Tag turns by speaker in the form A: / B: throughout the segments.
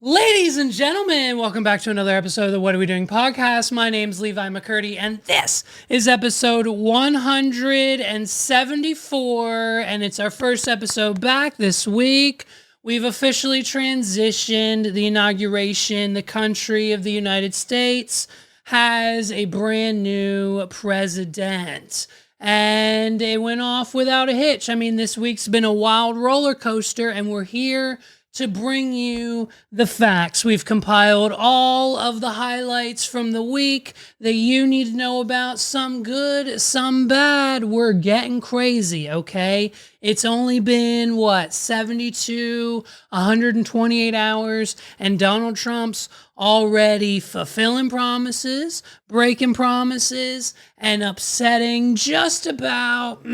A: Ladies and gentlemen, welcome back to another episode of the What Are We Doing podcast. My name's Levi McCurdy, and this is episode 174, and it's our first episode back this week. We've officially transitioned the inauguration. The country of the United States has a brand new president, and it went off without a hitch. I mean, this week's been a wild roller coaster, and we're here to bring you the facts. We've compiled all of the highlights from the week that you need to know about, some good, some bad. We're getting crazy, okay? It's only been, 128 hours, and Donald Trump's already fulfilling promises, breaking promises, and upsetting just about,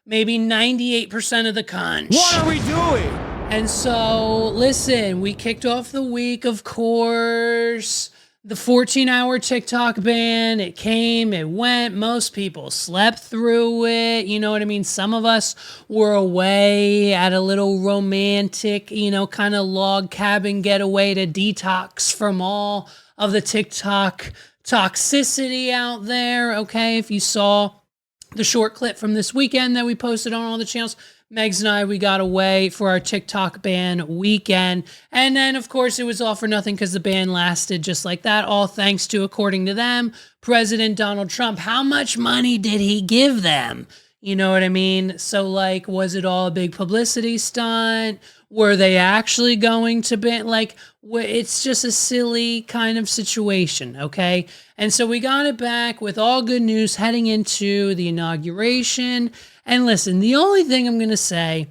A: maybe 98% of the country.
B: What are we doing?
A: And so, listen, we kicked off the week, of course. The 14-hour TikTok ban, it came, it went. Most people slept through it. You know what I mean? Some of us were away at a little romantic, kind of log cabin getaway to detox from all of the TikTok toxicity out there, okay? If you saw the short clip from this weekend that we posted on all the channels, Megs and I, we got away for our TikTok ban weekend. And then, of course, it was all for nothing because the ban lasted just like that. All thanks to, according to them, President Donald Trump. How much money did he give them? You know what I mean? So, was it all a big publicity stunt? Were they actually going to ban? It's just a silly kind of situation, okay? And so we got it back with all good news heading into the inauguration. And listen, the only thing I'm going to say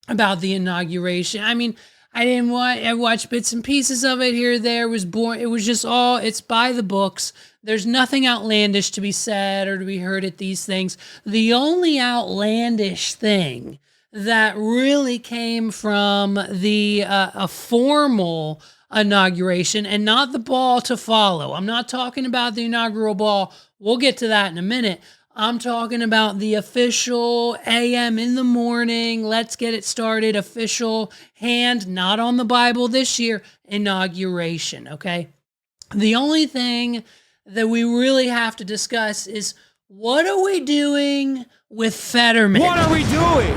A: about the inauguration, I watched bits and pieces of it here or there. It was just it's by the books. There's nothing outlandish to be said or to be heard at these things. The only outlandish thing that really came from a formal inauguration and not the ball to follow. I'm not talking about the inaugural ball. We'll get to that in a minute. I'm talking about the official AM in the morning, let's get it started, official hand, not on the Bible this year, inauguration, okay? The only thing that we really have to discuss is, what are we doing with Fetterman?
B: What are we doing?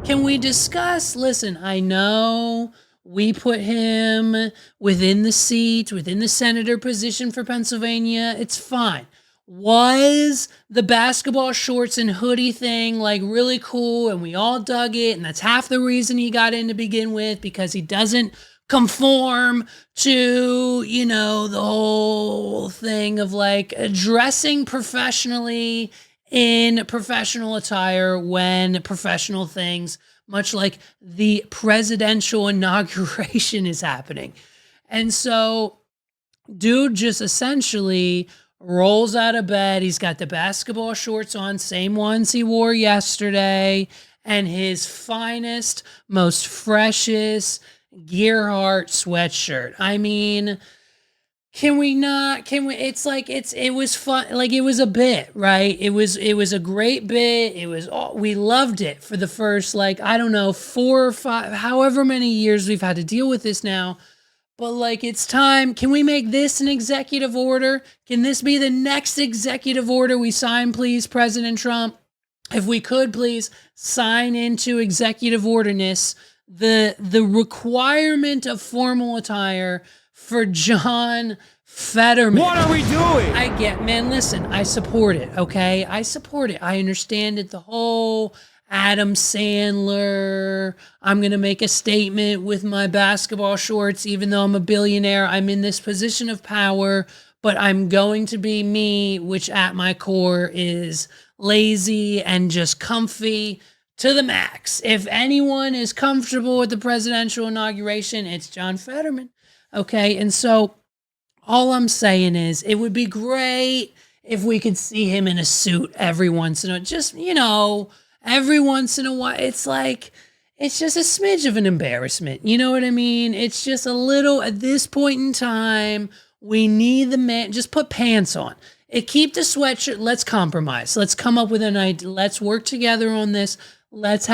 A: Can we discuss? Listen, I know we put him within the seat, within the senator position for Pennsylvania. It's fine. Was the basketball shorts and hoodie thing really cool and we all dug it, and that's half the reason he got in to begin with, because he doesn't conform to, the whole thing of dressing professionally in professional attire when professional things, much like the presidential inauguration, is happening. And so dude just essentially rolls out of bed. He's got the basketball shorts on, same ones he wore yesterday, and his finest, most freshest Gearhart sweatshirt. It was fun. It was a bit, right? It was a great bit. We loved it for the first, 4 or 5, however many years we've had to deal with this now. But it's time. Can we make this an executive order? Can this be the next executive order we sign, please, President Trump? If we could, please sign into executive orderness the requirement of formal attire for John Fetterman.
B: What are we doing?
A: Listen, I support it, okay? I support it. I understand it. The whole Adam Sandler, I'm going to make a statement with my basketball shorts, even though I'm a billionaire. I'm in this position of power, but I'm going to be me, which at my core is lazy and just comfy to the max. If anyone is comfortable with the presidential inauguration, it's John Fetterman. Okay, and so all I'm saying is it would be great if we could see him in a suit every once in a while. Just, every once in a while. It's just a smidge of an embarrassment. You know what I mean? It's just a little, at this point in time, we need the man, just put pants on. Keep the sweatshirt. Let's compromise. Let's come up with an idea. Let's work together on this. Let's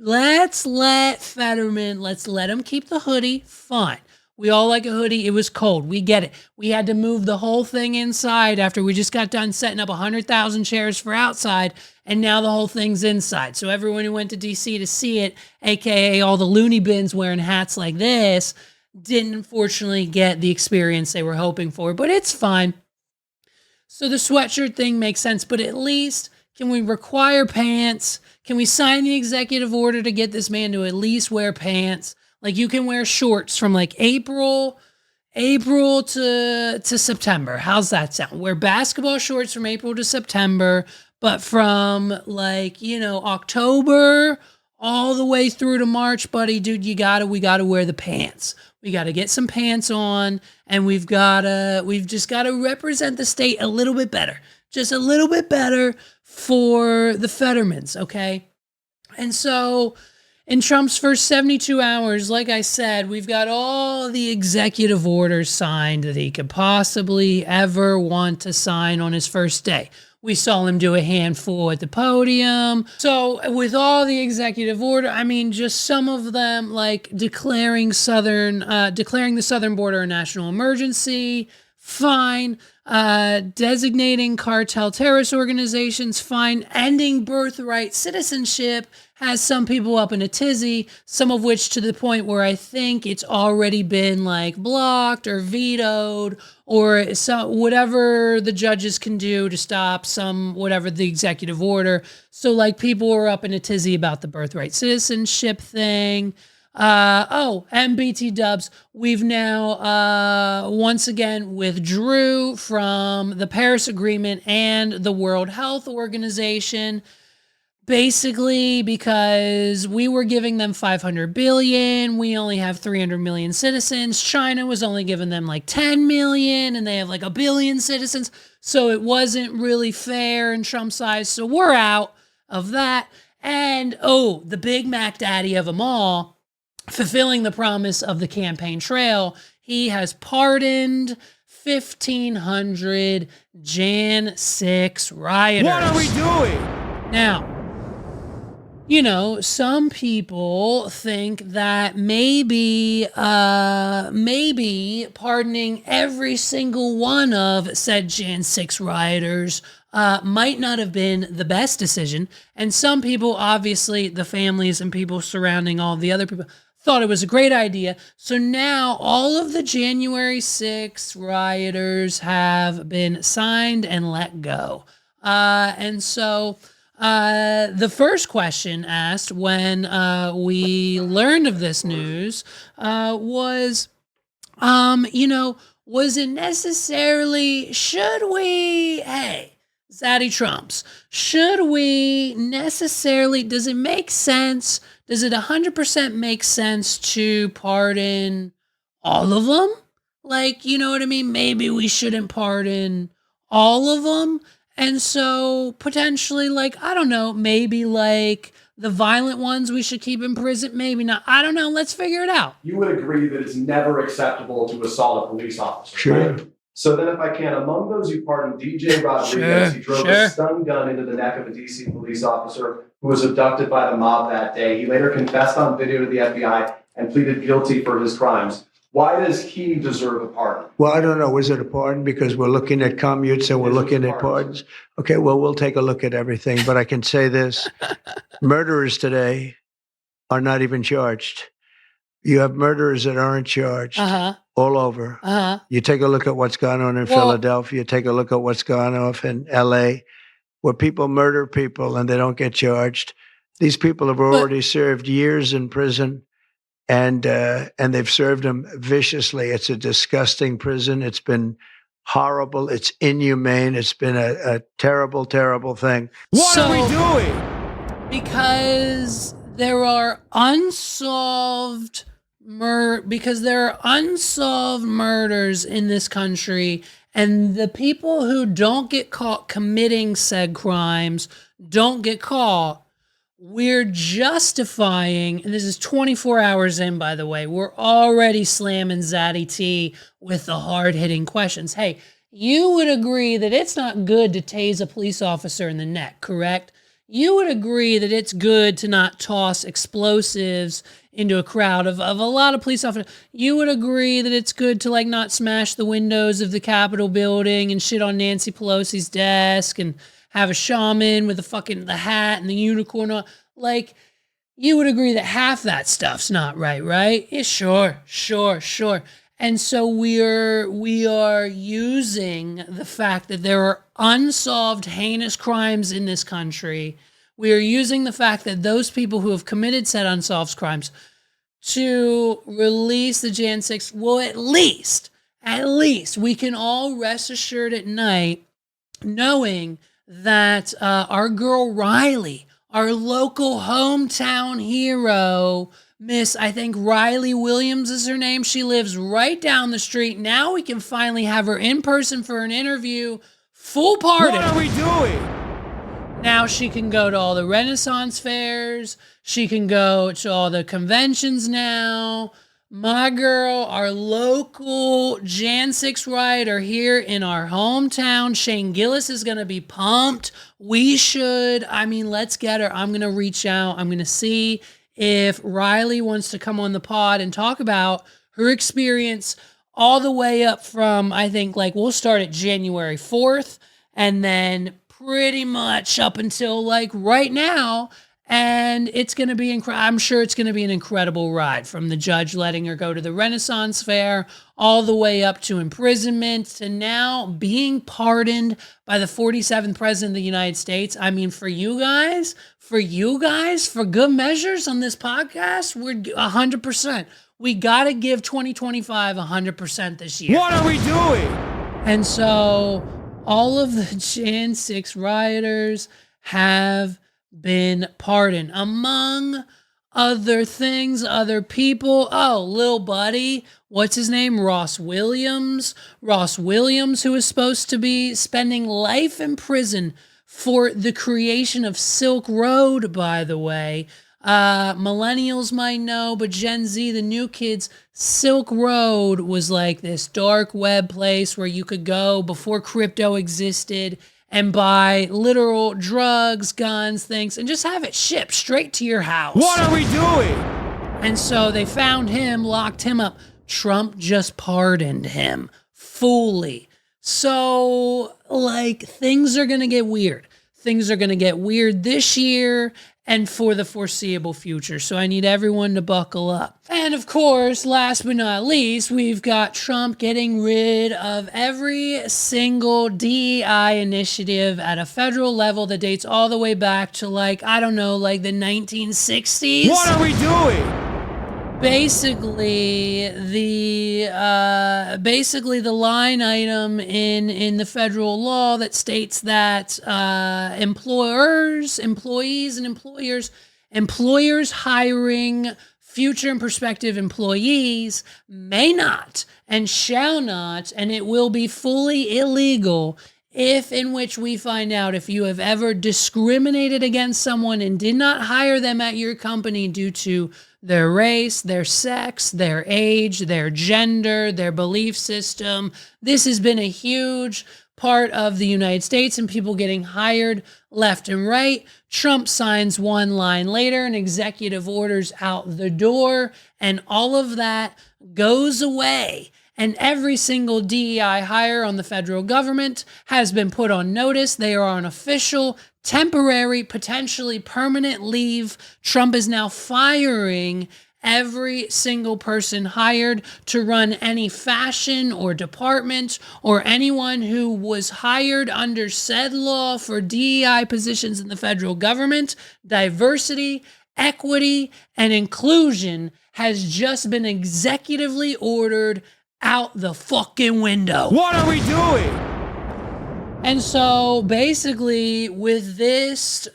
A: let's let Fetterman, let's let him keep the hoodie. Fine. We all like a hoodie. It was cold. We get it. We had to move the whole thing inside after we just got done setting up 100,000 chairs for outside, and now the whole thing's inside. So everyone who went to DC to see it, aka all the loony bins wearing hats like this, didn't unfortunately get the experience they were hoping for, but it's fine. So the sweatshirt thing makes sense, but at least can we require pants? Can we sign the executive order to get this man to at least wear pants? Like you can wear shorts from like April to September. How's that sound? Wear basketball shorts from April to September, but from like, October all the way through to March, buddy, dude, we gotta wear the pants. We gotta get some pants on, and we've just gotta represent the state a little bit better. Just a little bit better for the Fettermans, okay? And so in Trump's first 72 hours, like I said, we've got all the executive orders signed that he could possibly ever want to sign on his first day. We saw him do a handful at the podium. So with all the executive order, I mean, just some of them like declaring the southern border a national emergency, fine. Designating cartel terrorist organizations, fine. Ending birthright citizenship has some people up in a tizzy, some of which to the point where I think it's already been like blocked or vetoed or whatever the judges can do to stop whatever the executive order. So like people are up in a tizzy about the birthright citizenship thing. MBT dubs, we've now once again withdrew from the Paris Agreement and the World Health Organization, basically because we were giving them 500 billion. We only have 300 million citizens. China was only giving them like 10 million, and they have like 1 billion citizens. So it wasn't really fair in Trump's eyes. So we're out of that. And the big Mac Daddy of them all, fulfilling the promise of the campaign trail, he has pardoned 1,500 Jan 6 rioters.
B: What are we doing?
A: Now, some people think that maybe pardoning every single one of said Jan 6 rioters might not have been the best decision. And some people, obviously the families and people surrounding all the other people, thought it was a great idea. So now all of the January 6 rioters have been signed and let go. And so the first question asked when we learned of this news was it necessarily, Zaddy Trumps, does it make sense? Does it 100% make sense to pardon all of them? Like, you know what I mean? Maybe we shouldn't pardon all of them. And so potentially, like, I don't know, maybe like the violent ones we should keep in prison. Maybe not. I don't know. Let's figure it out.
C: You would agree that it's never acceptable to assault a police officer.
B: Sure.
C: Right? So then if I can, among those you pardoned DJ Rodriguez, he drove a stun gun into the neck of a DC police officer who was abducted by the mob that day. He later confessed on video to the FBI and pleaded guilty for his crimes. Why does he deserve a pardon?
D: Well, I don't know. Was it a pardon? Because we're looking at commutes and we're looking at pardons. Okay, well, we'll take a look at everything. But I can say this. Murderers today are not even charged. You have murderers that aren't charged all over. You take a look at what's gone on in Philadelphia. Take a look at what's gone on in L.A., where people murder people and they don't get charged. These people have already served years in prison, and they've served them viciously. It's a disgusting prison. It's been horrible. It's inhumane. It's been a terrible, terrible thing.
B: What are we doing?
A: Because there are unsolved murders in this country, and the people who don't get caught committing said crimes don't get caught. We're justifying, and this is 24 hours in, by the way, we're already slamming Zaddy T with the hard-hitting questions. Hey, you would agree that it's not good to tase a police officer in the neck, correct? you would agree that it's good to not toss explosives into a crowd of a lot of police officers. You would agree that it's good to like not smash the windows of the Capitol building and shit on Nancy Pelosi's desk and have a shaman with the hat and the unicorn. Like, you would agree that half that stuff's not right, right? Yeah, sure. And so we are using the fact that there are unsolved heinous crimes in this country. We are using the fact that those people who have committed said unsolved crimes to release the Jan 6. Well, at least we can all rest assured at night knowing that our girl Riley, our local hometown hero, Miss, I think Riley Williams is her name. She lives right down the street. Now we can finally have her in person for an interview. Full pardon.
B: What are we doing?
A: Now she can go to all the Renaissance fairs. She can go to all the conventions now. My girl, our local Jan 6 rioter here in our hometown, Shane Gillis, is going to be pumped. We should. I mean, let's get her. I'm going to reach out. I'm going to see if Riley wants to come on the pod and talk about her experience all the way up from, I think, like, we'll start at January 4th and then pretty much up until like right now. And it's going to be I'm sure it's going to be an incredible ride, from the judge letting her go to the Renaissance Fair all the way up to imprisonment to now being pardoned by the 47th president of the United States. I mean, for you guys, for good measures on this podcast, we're 100%. We got to give 2025 100% this year.
B: What are we doing?
A: And so all of the Jan 6 rioters have been pardoned. Among other things, other people. Oh, lil buddy, what's his name? Ross Williams, who is supposed to be spending life in prison for the creation of Silk Road, by the way. Millennials might know, but Gen Z, the new kids, Silk Road was like this dark web place where you could go before crypto existed and buy literal drugs, guns, things, and just have it shipped straight to your house.
B: What are we doing?
A: And so they found him, locked him up. Trump just pardoned him fully. So, like, things are going to get weird. Things are going to get weird this year and for the foreseeable future. So I need everyone to buckle up. And of course, last but not least, we've got Trump getting rid of every single DEI initiative at a federal level that dates all the way back to, like, I don't know, like the 1960s.
B: What are we doing?
A: Basically, the line item in the federal law that states that employers hiring future and prospective employees may not and shall not, and it will be fully illegal if in which we find out if you have ever discriminated against someone and did not hire them at your company due to their race, their sex, their age, their gender, their belief system. This has been a huge part of the United States and people getting hired left and right. Trump signs one line later and executive orders out the door, and all of that goes away. And every single DEI hire on the federal government has been put on notice. They are on official, temporary, potentially permanent leave. Trump is now firing every single person hired to run any fashion or department, or anyone who was hired under said law for DEI positions in the federal government. Diversity, equity, and inclusion has just been executively ordered out the fucking window.
B: What are we doing?
A: And so basically with this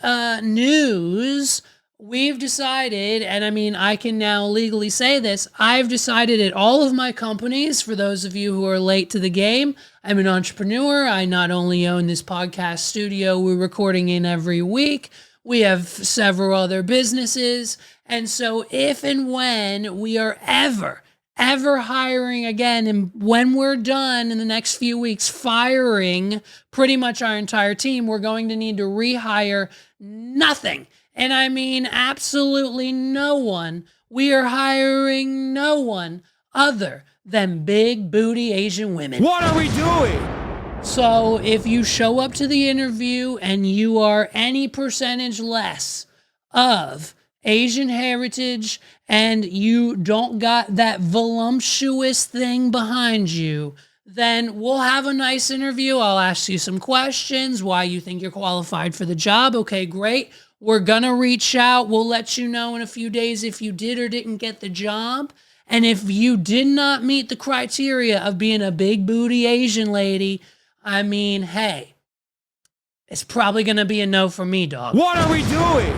A: news, we've decided, and I mean, I can now legally say this, I've decided at all of my companies, for those of you who are late to the game, I'm an entrepreneur. I not only own this podcast studio we're recording in every week, we have several other businesses. And so if and when we are ever ever hiring again. And when we're done in the next few weeks firing pretty much our entire team, we're going to need to rehire nothing. And I mean absolutely no one. We are hiring no one other than big booty Asian women.
B: What are we doing?
A: So if you show up to the interview and you are any percentage less of Asian heritage and you don't got that voluptuous thing behind you, then we'll have a nice interview. I'll ask you some questions, why you think you're qualified for the job. Okay, great. We're going to reach out. We'll let you know in a few days if you did or didn't get the job. And if you did not meet the criteria of being a big booty Asian lady, I mean, hey, it's probably going to be a no for me, dog.
B: What are we doing?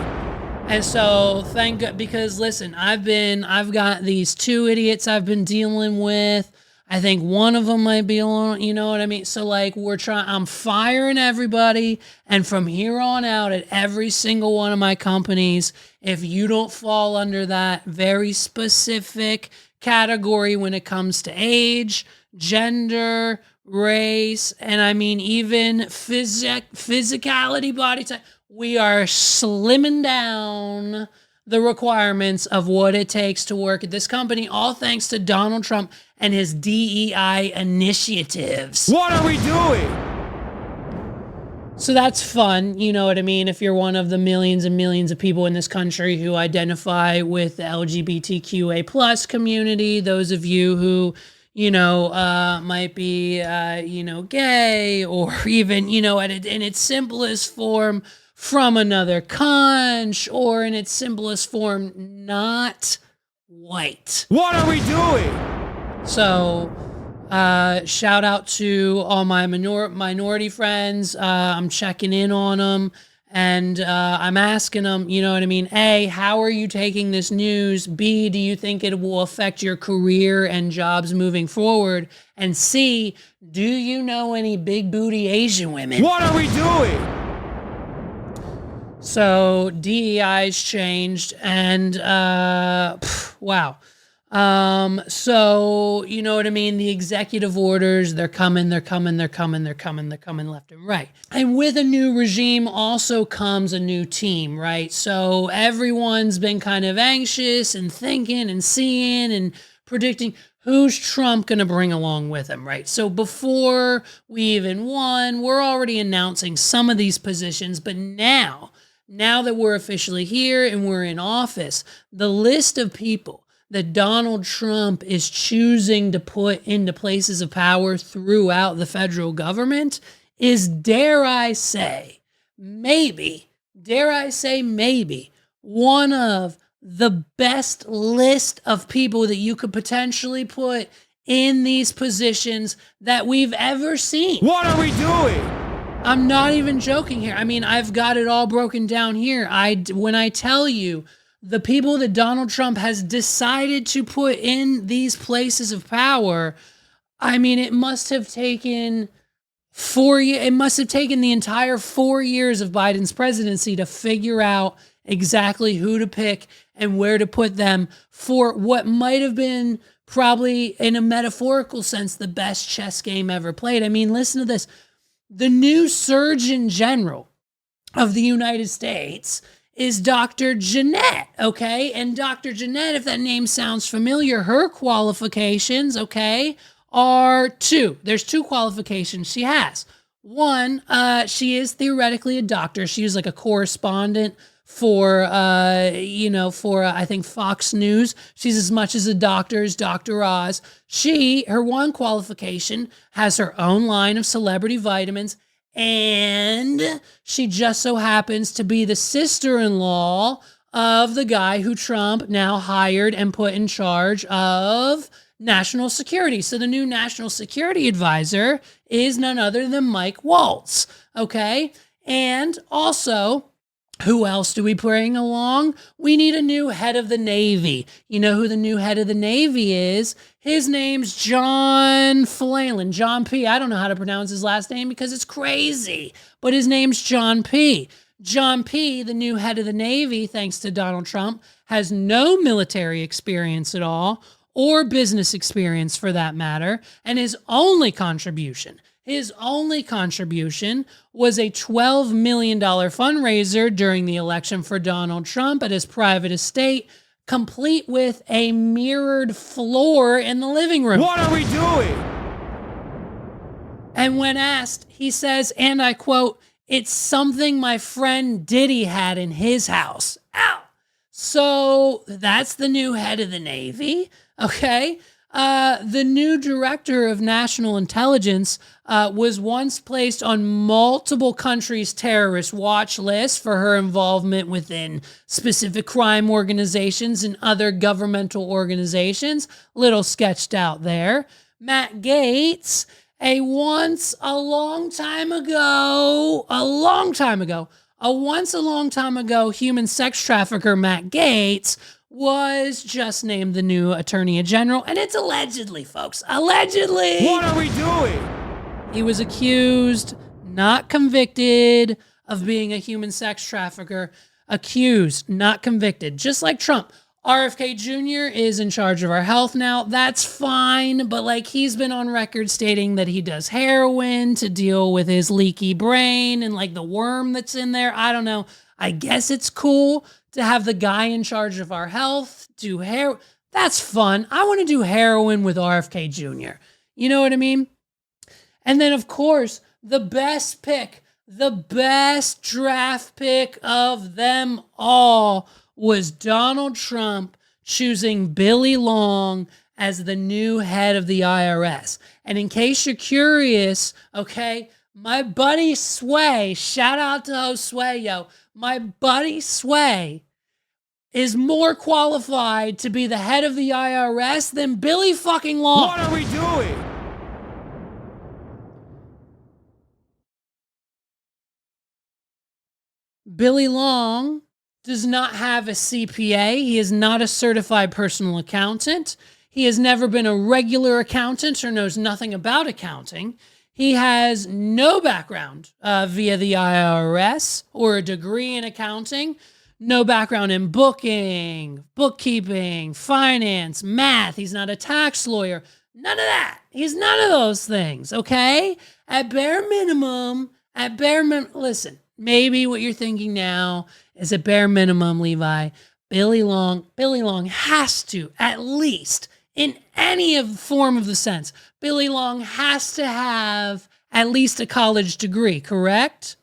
A: And so thank God, because listen, I've got these two idiots I've been dealing with. I think one of them might be alone, you know what I mean? So like I'm firing everybody. And from here on out at every single one of my companies, if you don't fall under that very specific category when it comes to age, gender, race, and I mean even physicality, body type, we are slimming down the requirements of what it takes to work at this company, all thanks to Donald Trump and his DEI initiatives.
B: What are we doing?
A: So that's fun, you know what I mean? If you're one of the millions and millions of people in this country who identify with the LGBTQA plus community, those of you who, you know, might be, you know, gay or even, you know, in its simplest form, from another conch, or in its simplest form, not white.
B: What are we doing?
A: So, shout out to all my minority friends. I'm checking in on them, and I'm asking them, you know what I mean? A, how are you taking this news? B, do you think it will affect your career and jobs moving forward? And C, do you know any big booty Asian women?
B: What are we doing?
A: So DEI's changed, and wow. So you know what I mean? The executive orders, they're coming left and right. And with a new regime also comes a new team, right? So everyone's been kind of anxious and thinking and seeing and predicting who's Trump going to bring along with him, right? So before we even won, we're already announcing some of these positions, but now that we're officially here and we're in office, the list of people that Donald Trump is choosing to put into places of power throughout the federal government is, dare I say, maybe, one of the best list of people that you could potentially put in these positions that we've ever seen.
B: What are we doing?
A: I'm not even joking here. I mean, I've got it all broken down here. When I tell you the people that Donald Trump has decided to put in these places of power, I mean, it must have taken 4 years. It must have taken the entire 4 years of Biden's presidency to figure out exactly who to pick and where to put them for what might have been, probably in a metaphorical sense, the best chess game ever played. I mean, listen to this. The new Surgeon General of the United States is Dr. Jeanette, okay? And Dr. Jeanette, if that name sounds familiar, her qualifications, okay, are two. There's two qualifications she has. One, she is theoretically a doctor. She was like a correspondent for, I think Fox News. She's as much as a doctor as Dr. Oz. Her one qualification has her own line of celebrity vitamins, and she just so happens to be the sister-in-law of the guy who Trump now hired and put in charge of national security. So the new national security advisor is none other than Mike Waltz, okay? And also, who else do we bring along? We need a new head of the Navy. You know who the new head of the Navy is? His name's John Flalen. John P. I don't know how to pronounce his last name because it's crazy, but his name's John P. John P., the new head of the Navy, thanks to Donald Trump, has no military experience at all or business experience for that matter. And his only contribution was a $12 million fundraiser during the election for Donald Trump at his private estate, complete with a mirrored floor in the living room.
B: What are we doing?
A: And when asked, he says, and I quote, "It's something my friend Diddy had in his house." Ow! So that's the new head of the Navy, okay? The new director of national intelligence was once placed on multiple countries' terrorist watch lists for her involvement within specific crime organizations and other governmental organizations. Little sketched out there. Matt Gaetz, a once a long time ago human sex trafficker Matt Gaetz was just named the new Attorney General, and it's allegedly, folks. Allegedly.
B: What are we doing?
A: He was accused, not convicted, of being a human sex trafficker. Accused, not convicted. Just like Trump. RFK Jr. is in charge of our health now. That's fine, but like he's been on record stating that he does heroin to deal with his leaky brain and like the worm that's in there. I don't know. I guess it's cool to have the guy in charge of our health do heroin. That's fun. I want to do heroin with RFK Jr. You know what I mean? And then, of course, the best draft pick of them all was Donald Trump choosing Billy Long as the new head of the IRS. And in case you're curious, okay, my buddy Sway, shout out to host Sway, yo. My buddy Sway is more qualified to be the head of the IRS than Billy fucking Long.
B: What are we doing?
A: Billy Long does not have a CPA. He is not a certified personal accountant. He has never been a regular accountant or knows nothing about accounting. He has no background via the IRS or a degree in accounting, no background in booking, bookkeeping, finance, math. He's not a tax lawyer. None of that. He's none of those things, okay? At bare minimum, listen, maybe what you're thinking now is at bare minimum, Levi, Billy Long has to, at least in any of form of the sense, Billy Long has to have at least a college degree, correct?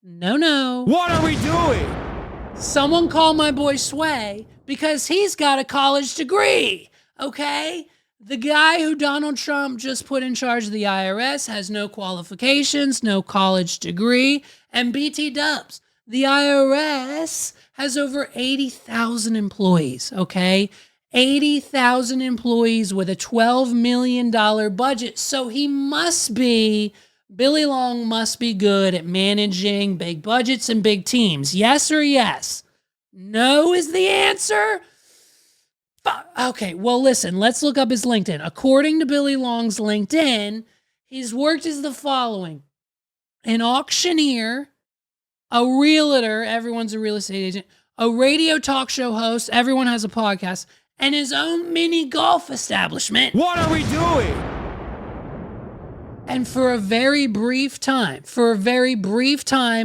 A: No.
B: What are we doing?
A: Someone call my boy Sway because he's got a college degree, okay? The guy who Donald Trump just put in charge of the IRS has no qualifications, no college degree, and BT dubs. The IRS has over 80,000 employees, okay? 80,000 employees with a $12 million budget. So Billy Long must be good at managing big budgets and big teams. Yes or yes? No is the answer? Okay, well, listen, let's look up his LinkedIn. According to Billy Long's LinkedIn, his work is the following: an auctioneer, a realtor, everyone's a real estate agent, a radio talk show host, everyone has a podcast, and his own mini golf establishment.
B: What are we doing?
A: And for a very brief time,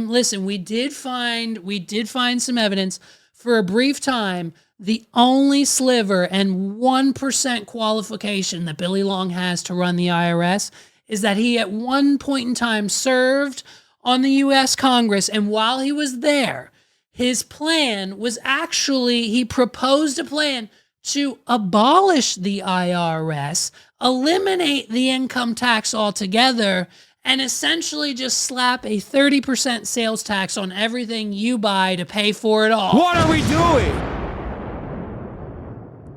A: listen, we did find some evidence. For a brief time, the only sliver and 1% qualification that Billy Long has to run the IRS is that he at one point in time served on the U.S. Congress. And while he was there, his plan was he proposed a plan to abolish the IRS, eliminate the income tax altogether, and essentially just slap a 30% sales tax on everything you buy to pay for it all.
B: What are we doing?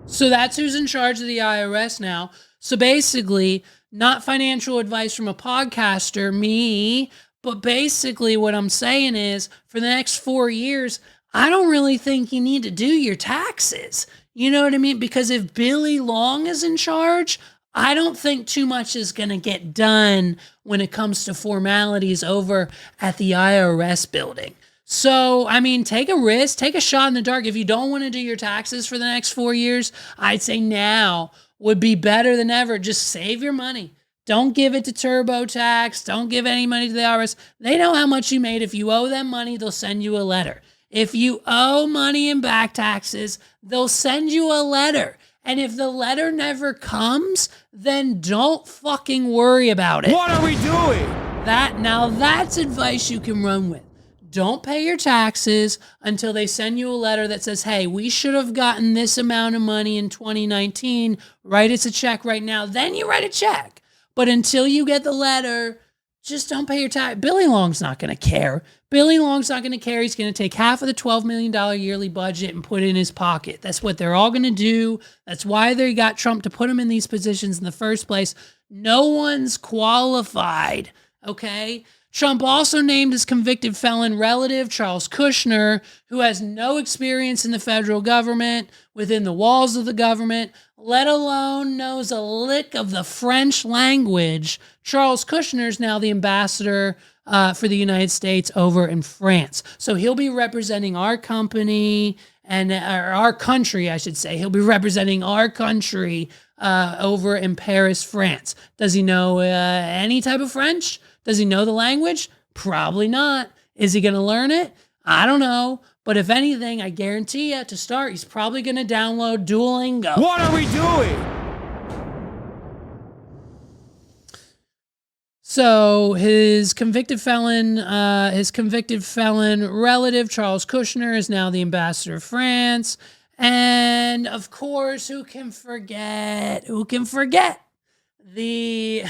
A: So that's who's in charge of the IRS now. So basically, not financial advice from a podcaster, me, but basically what I'm saying is for the next 4 years, I don't really think you need to do your taxes. You know what I mean? Because if Billy Long is in charge, I don't think too much is going to get done when it comes to formalities over at the IRS building. So, I mean, take a risk, take a shot in the dark. If you don't want to do your taxes for the next 4 years, I'd say now would be better than ever. Just save your money. Don't give it to TurboTax. Don't give any money to the IRS. They know how much you made. If you owe them money, they'll send you a letter. If you owe money in back taxes, they'll send you a letter. And if the letter never comes, then don't fucking worry about it.
B: What are we doing?
A: That's advice you can run with. Don't pay your taxes until they send you a letter that says, hey, we should have gotten this amount of money in 2019. Write us a check right now. Then you write a check. But until you get the letter, just don't pay your tax. Billy Long's not going to care. Billy Long's not going to care. He's going to take half of the $12 million yearly budget and put it in his pocket. That's what they're all going to do. That's why they got Trump to put him in these positions in the first place. No one's qualified, okay? Trump also named his convicted felon relative, Charles Kushner, who has no experience in the federal government, within the walls of the government, let alone knows a lick of the French language. Charles Kushner is now the ambassador for the United States over in France. So he'll be representing our company and our country, I should say. He'll be representing our country over in Paris, France. Does he know any type of French? Does he know the language? Probably not. Is he going to learn it? I don't know. But if anything, I guarantee you, to start, he's probably going to download Duolingo.
B: What are we doing?
A: So his convicted felon relative, Charles Kushner, is now the ambassador of France. And of course, who can forget the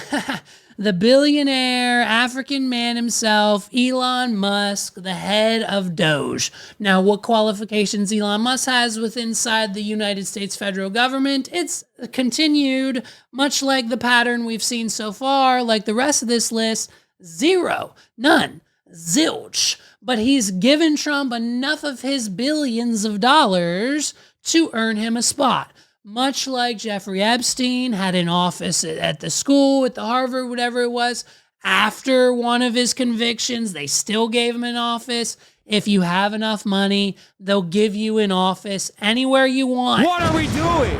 A: the billionaire African man himself, Elon Musk, the head of Doge. Now, what qualifications Elon Musk has inside the United States federal government, it's continued, much like the pattern we've seen so far, like the rest of this list, zero, none, zilch. But he's given Trump enough of his billions of dollars to earn him a spot. Much like Jeffrey Epstein had an office at the school, at the Harvard, whatever it was. After one of his convictions, they still gave him an office. If you have enough money, they'll give you an office anywhere you want.
B: What are we doing?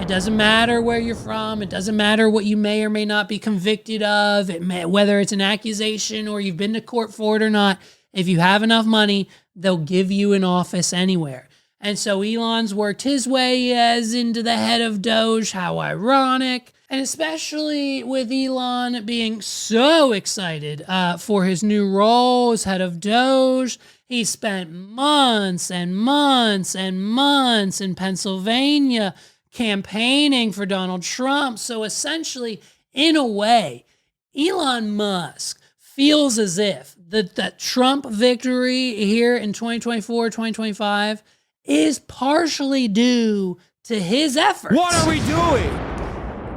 A: It doesn't matter where you're from. It doesn't matter what you may or may not be convicted of, whether it's an accusation or you've been to court for it or not. If you have enough money, they'll give you an office anywhere. And so Elon's worked his way as into the head of Doge. How ironic. And especially with Elon being so excited for his new role as head of Doge. He spent months and months and months in Pennsylvania campaigning for Donald Trump. So essentially, in a way, Elon Musk feels as if the Trump victory here in 2024, 2025 is partially due to his efforts.
B: What are we doing?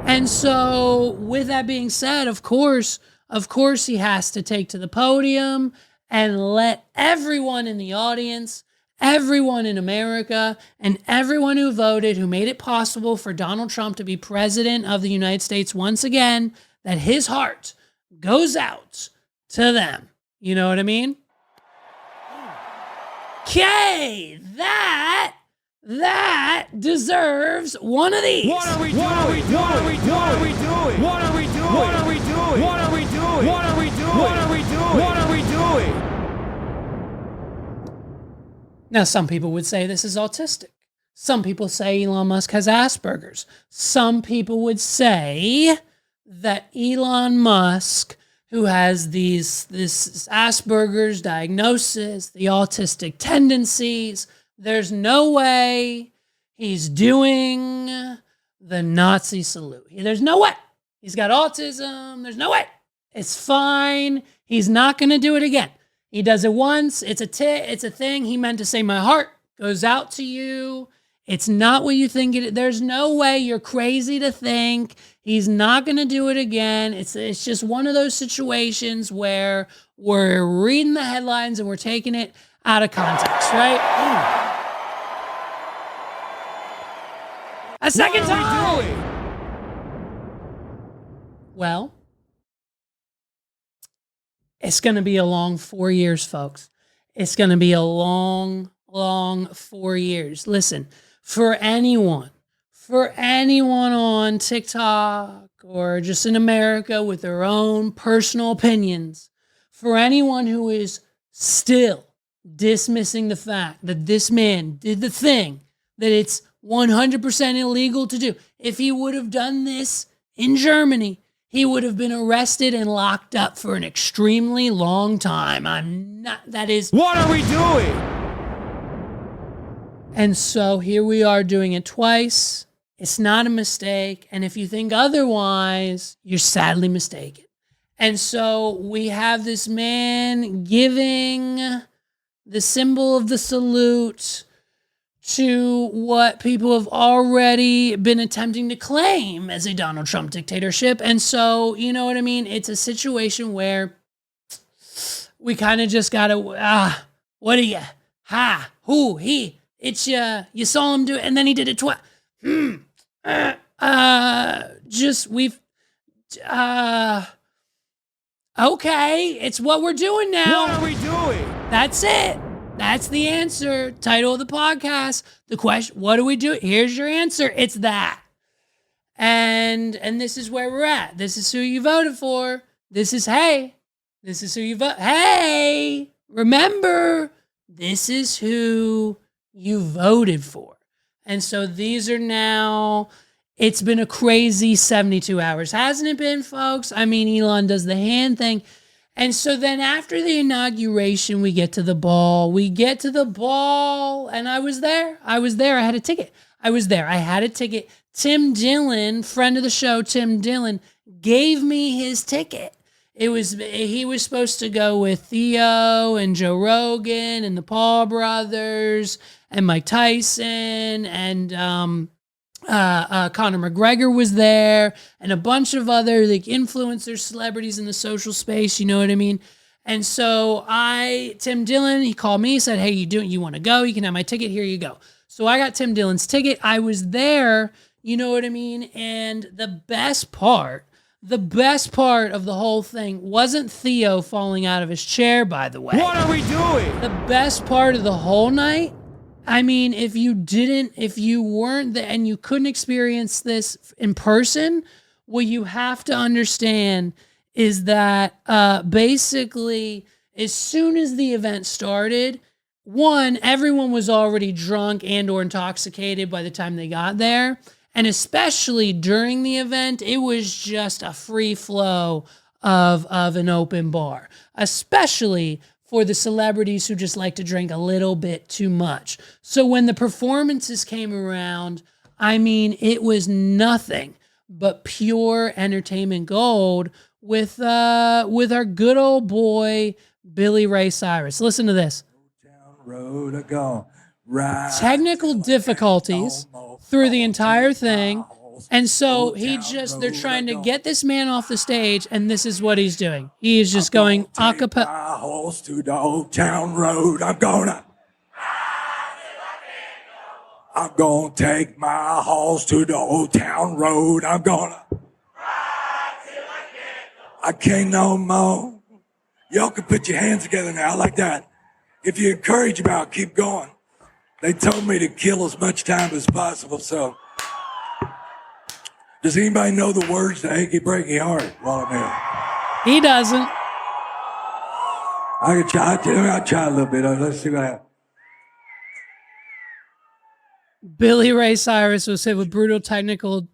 A: And so, with that being said, of course, he has to take to the podium and let everyone in the audience, everyone in America, and everyone who voted, who made it possible for Donald Trump to be president of the United States once again, that his heart goes out to them. You know what I mean? Okay, that deserves one of these.
B: What are we doing? What are we doing? What are we doing? What are we doing? What are we doing? What are we doing? What are we doing? What are we doing? What are we doing?
A: Now, some people would say this is autistic. Some people say Elon Musk has Asperger's. Some people would say that Elon Musk, who has this Asperger's diagnosis, the autistic tendencies, there's no way he's doing the Nazi salute. There's no way. He's got autism. There's no way. It's fine. He's not going to do it again. He does it once. It's a thing. He meant to say, my heart goes out to you. It's not what you think it is. There's no way. You're crazy to think he's not going to do it again. It's just one of those situations where we're reading the headlines and we're taking it out of context, right? A second time. Well, it's going to be a long 4 years, folks. It's going to be a long, long 4 years. Listen, for anyone on TikTok or just in America with their own personal opinions, for anyone who is still dismissing the fact that this man did the thing that it's 100% illegal to do. If he would have done this in Germany, he would have been arrested and locked up for an extremely long time.
B: What are we doing?
A: And so here we are doing it twice. It's not a mistake. And if you think otherwise, you're sadly mistaken. And so we have this man giving the symbol of the salute to what people have already been attempting to claim as a Donald Trump dictatorship. And so, you know what I mean? It's a situation where we kind of just got to, what are you? Ha, who, he, it's you saw him do it and then he did it twice. Okay, it's what we're doing now.
B: What are we doing?
A: That's it. That's the answer. Title of the podcast. The question, what do we do? Here's your answer. It's that. And this is where we're at. This is who you voted for. This is who you vote. Hey, remember, this is who you voted for. And so these are now, it's been a crazy 72 hours, hasn't it been, folks? I mean, Elon does the hand thing. And so then after the inauguration, we get to the ball. And I was there. I had a ticket. I had a ticket. Tim Dillon, friend of the show, Tim Dillon, gave me his ticket. He was supposed to go with Theo and Joe Rogan and the Paul brothers and Mike Tyson and Conor McGregor was there and a bunch of other like influencers, celebrities in the social space. You know what I mean? And so Tim Dillon, he called me, said, "Hey, you want to go? You can have my ticket. Here you go." So I got Tim Dillon's ticket. I was there. You know what I mean? And the best part of the whole thing wasn't Theo falling out of his chair, by the way.
B: What are we doing?
A: The best part of the whole night, I mean, if you weren't there and you couldn't experience this in person, what you have to understand is that basically as soon as the event started, one, everyone was already drunk and or intoxicated by the time they got there. And especially during the event, it was just a free flow of an open bar, especially for the celebrities who just like to drink a little bit too much. So when the performances came around, I mean, it was nothing but pure entertainment gold with our good old boy, Billy Ray Cyrus. Listen to this. Technical difficulties through the entire thing. And so they're trying to get this man off the stage, and this is what he's doing. He is just going a cappella.
E: My horse to the old town road. I'm gonna take my horse to the old town road. I'm gonna I can't no more. Y'all can put your hands together now like that. If you're encouraged about it, keep going. They told me to kill as much time as possible, so. Does anybody know the words to Achy Breaky Heart while I'm here?
A: He doesn't.
E: I'll try a little bit. Let's see what happens.
A: Billy Ray Cyrus was hit with brutal technical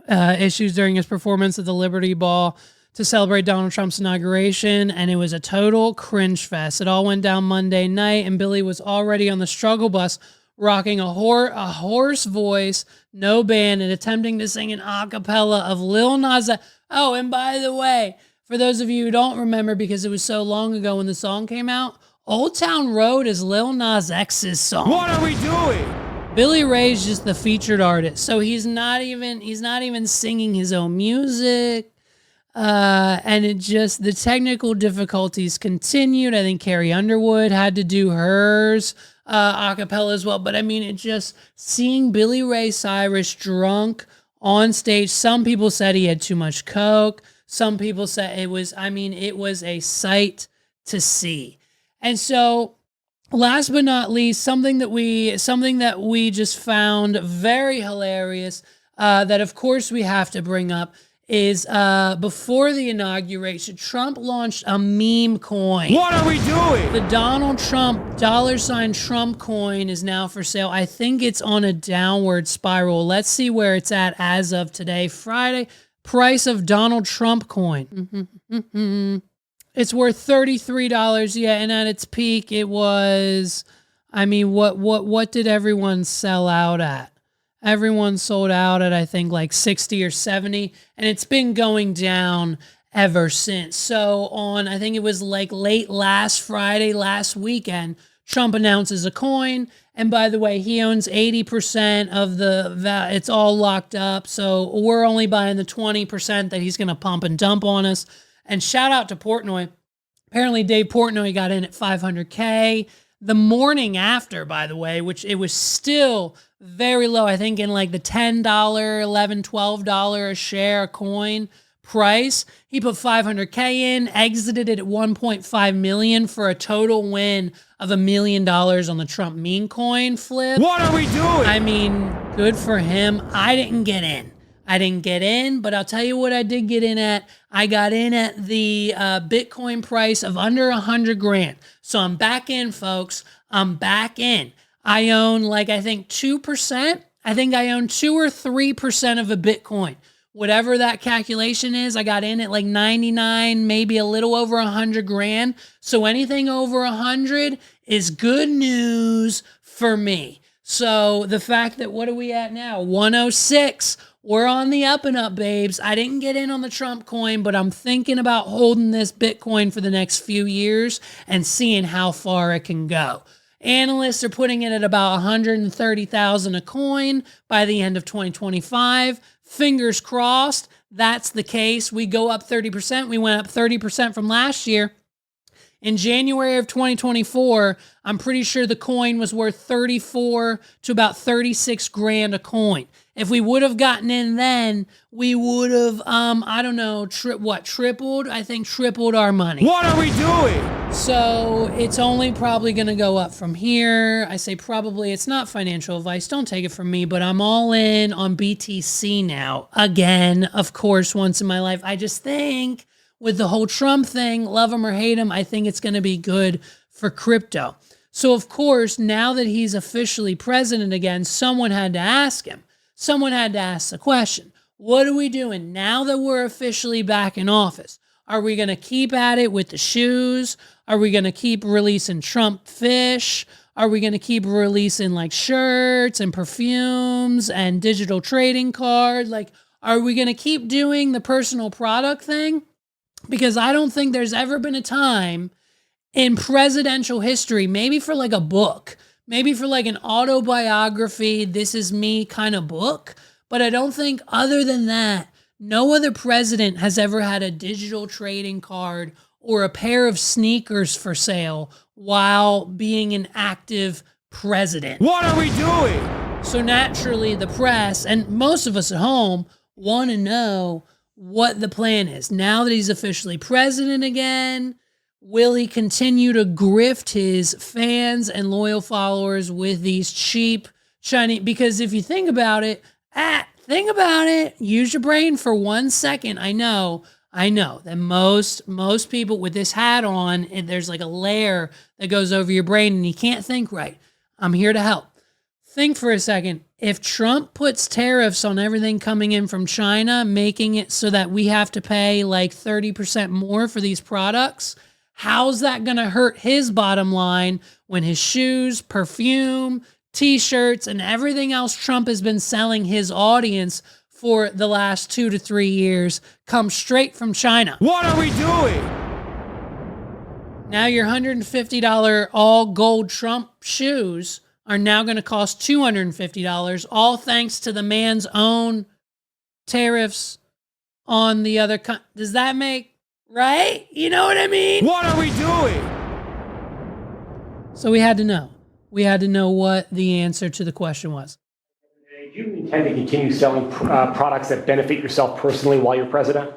A: issues during his performance at the Liberty Ball to celebrate Donald Trump's inauguration, and it was a total cringe fest. It all went down Monday night, and Billy was already on the struggle bus rocking a hoarse voice, no band, and attempting to sing an a cappella of Lil Nas X. Oh, and by the way, for those of you who don't remember because it was so long ago when the song came out, Old Town Road is Lil Nas X's song.
B: What are we doing?
A: Billy Ray's just the featured artist, so he's not even singing his own music. And the technical difficulties continued. I think Carrie Underwood had to do hers a cappella as well. But I mean, seeing Billy Ray Cyrus drunk on stage. Some people said he had too much coke. Some people said it was a sight to see. And so last but not least, something that we just found very hilarious, that of course we have to bring up, is before the inauguration, Trump launched a meme coin.
B: What are we doing?
A: The Donald Trump $ Trump coin is now for sale. I think it's on a downward spiral. Let's see where it's at as of today, Friday. Price of Donald Trump coin. It's worth $33. Yeah, and at its peak, it was. I mean, what did everyone sell out at? Everyone sold out at, I think, like 60 or 70, and it's been going down ever since. So on, I think it was like late last Friday, last weekend, Trump announces a coin. And by the way, he owns 80% of the, it's all locked up. So we're only buying the 20% that he's going to pump and dump on us. And shout out to Portnoy. Apparently Dave Portnoy got in at 500K. The morning after, by the way, which it was still very low, I think in like the $10, $11, $12 a share coin price. He put 500K in, exited it at 1.5 million for a total win of $1 million on the Trump meme coin flip.
B: What are we doing?
A: I mean, good for him. I didn't get in, but I'll tell you what I did get in at. I got in at the Bitcoin price of under 100 grand. So I'm back in, folks. I'm back in. I own I think 2%. I think I own 2 or 3% of a Bitcoin. Whatever that calculation is, I got in at like 99, maybe a little over 100 grand. So anything over 100 is good news for me. So the fact that, what are we at now? 106. We're on the up and up, babes. I didn't get in on the Trump coin, but I'm thinking about holding this Bitcoin for the next few years and seeing how far it can go. Analysts are putting it at about 130,000 a coin by the end of 2025. Fingers crossed that's the case. We go up 30%. We went up 30% from last year. In January of 2024, I'm pretty sure the coin was worth 34 to about 36 grand a coin. If we would have gotten in then, we would have, I don't know, tripled? I think tripled our money.
B: What are we doing?
A: So it's only probably going to go up from here. I say probably. It's not financial advice. Don't take it from me, but I'm all in on BTC now. Again, of course, once in my life. I just think with the whole Trump thing, love him or hate him, I think it's going to be good for crypto. So, of course, now that he's officially president again, someone had to ask him. Someone had to ask the question, what are we doing now that we're officially back in office? Are we going to keep at it with the shoes? Are we going to keep releasing Trump fish? Are we going to keep releasing like shirts and perfumes and digital trading cards? Like, are we going to keep doing the personal product thing? Because I don't think there's ever been a time in presidential history, maybe for like a book, maybe for like an autobiography, this is me kind of book. But I don't think other than that, no other president has ever had a digital trading card or a pair of sneakers for sale while being an active president.
B: What are we doing?
A: So naturally, the press and most of us at home want to know what the plan is. Now that he's officially president again, will he continue to grift his fans and loyal followers with these cheap Chinese? Because if you think about it, use your brain for 1 second. I know that most people with this hat on, and there's like a layer that goes over your brain and you can't think right. I'm here to help. Think for a second. If Trump puts tariffs on everything coming in from China, making it so that we have to pay like 30% more for these products, how's that going to hurt his bottom line when his shoes, perfume, t-shirts, and everything else Trump has been selling his audience for the last 2 to 3 years come straight from China?
B: What are we doing?
A: Now your $150 all gold Trump shoes are now going to cost $250, all thanks to the man's own tariffs on the other Does that make right? You know what I mean?
B: What are we doing?
A: So we had to know. We had to know what the answer to the question was.
F: Do you intend to continue selling products that benefit yourself personally while you're president?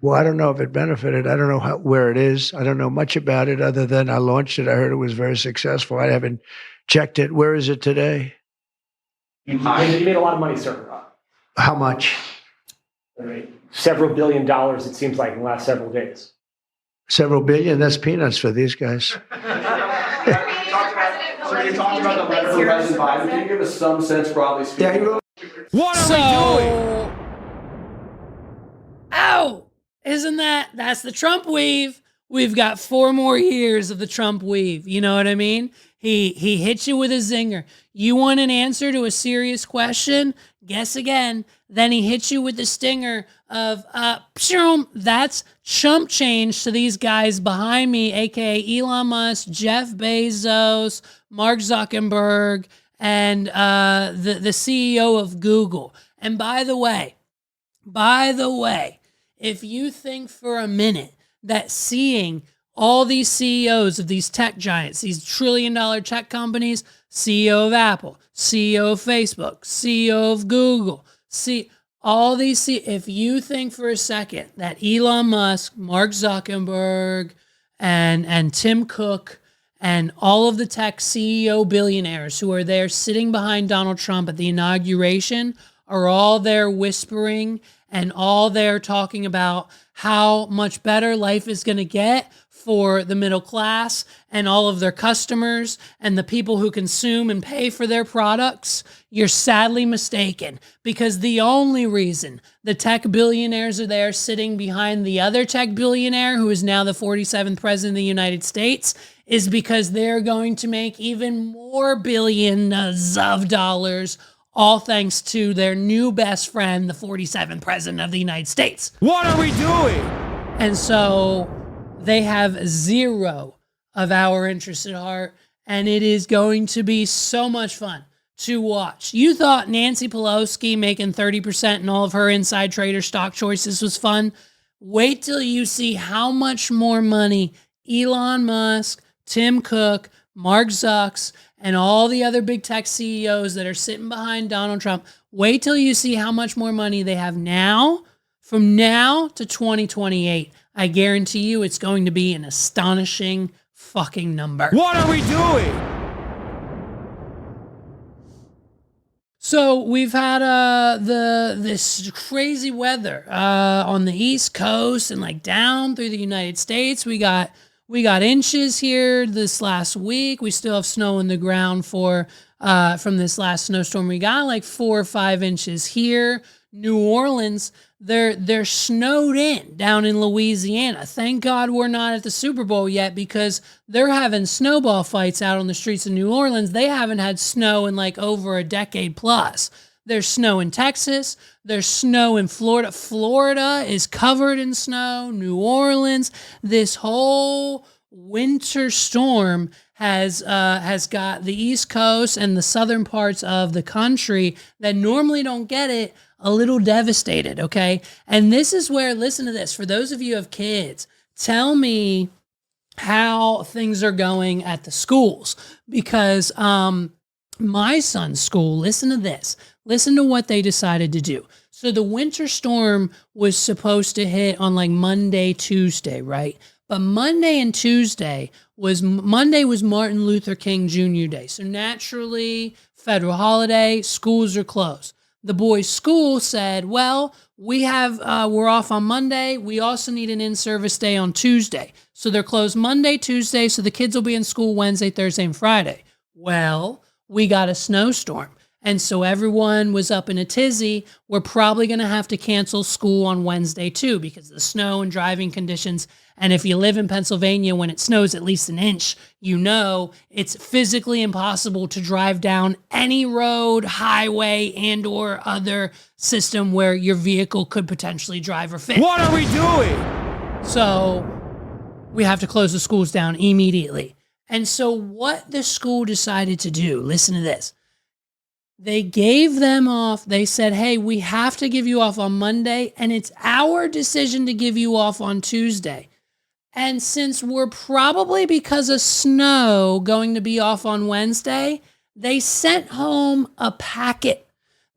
D: Well, I don't know if it benefited. I don't know where it is. I don't know much about it other than I launched it. I heard it was very successful. I haven't checked it. Where is it today?
F: You made a lot of money, sir.
D: How much?
F: Several $1 billion, it seems like, in the last several days.
D: Several billion? That's peanuts for these guys.
C: So you talked about the letter from President Biden. Can you give us some sense, broadly speaking?
D: Yeah, he wrote.
B: What are we doing?
A: Ow! That's the Trump weave. We've got 4 more years of the Trump weave. You know what I mean? He hits you with a zinger. You want an answer to a serious question? Guess again. Then he hits you with the stinger of, that's chump change to these guys behind me, aka Elon Musk, Jeff Bezos, Mark Zuckerberg, and the CEO of Google. And by the way, if you think for a minute that seeing all these CEOs of these tech giants, these trillion-dollar tech companies, CEO of Apple, CEO of Facebook, CEO of Google, if you think for a second that Elon Musk, Mark Zuckerberg, and Tim Cook, and all of the tech CEO billionaires who are there sitting behind Donald Trump at the inauguration are all there whispering and all there talking about how much better life is going to get for the middle class and all of their customers and the people who consume and pay for their products, you're sadly mistaken, because the only reason the tech billionaires are there sitting behind the other tech billionaire, who is now the 47th president of the United States, is because they're going to make even more billions of dollars, all thanks to their new best friend, the 47th president of the United States.
B: What are we doing?
A: And so they have zero of our interest at heart, and it is going to be so much fun to watch. You thought Nancy Pelosi making 30% in all of her inside trader stock choices was fun? Wait till you see how much more money Elon Musk, Tim Cook, Mark Zucks, and all the other big tech CEOs that are sitting behind Donald Trump, wait till you see how much more money they have now, from now to 2028. I guarantee you it's going to be an astonishing fucking number.
B: What are we doing?
A: So we've had this crazy weather on the East Coast and like down through the United States. We got inches here this last week. We still have snow in the ground from this last snowstorm. We got like 4 or 5 inches here. New Orleans, they're snowed in down in Louisiana. Thank God we're not at the Super Bowl yet, because they're having snowball fights out on the streets of New Orleans. They haven't had snow in like over a decade plus. There's snow in Texas. There's snow in Florida. Florida is covered in snow. New Orleans, this whole winter storm has got the East Coast and the southern parts of the country that normally don't get it a little devastated, okay? And this is where, listen to this, for those of you who have kids, tell me how things are going at the schools, because my son's school, listen to this. Listen to what they decided to do. So the winter storm was supposed to hit on like Monday, Tuesday, right? But Monday and Tuesday Monday was Martin Luther King Jr. Day. So naturally, federal holiday, schools are closed. The boys' school said, well, we're off on Monday. We also need an in-service day on Tuesday. So they're closed Monday, Tuesday, so the kids will be in school Wednesday, Thursday, and Friday. Well, we got a snowstorm. And so everyone was up in a tizzy. We're probably going to have to cancel school on Wednesday too, because of the snow and driving conditions. And if you live in Pennsylvania, when it snows at least an inch, you know it's physically impossible to drive down any road, highway, and or other system where your vehicle could potentially drive or fit.
B: What are we doing?
A: So we have to close the schools down immediately. And so what the school decided to do, listen to this. They gave them off. They said, hey, we have to give you off on Monday, and it's our decision to give you off on Tuesday. And since we're probably, because of snow, going to be off on Wednesday, they sent home a packet.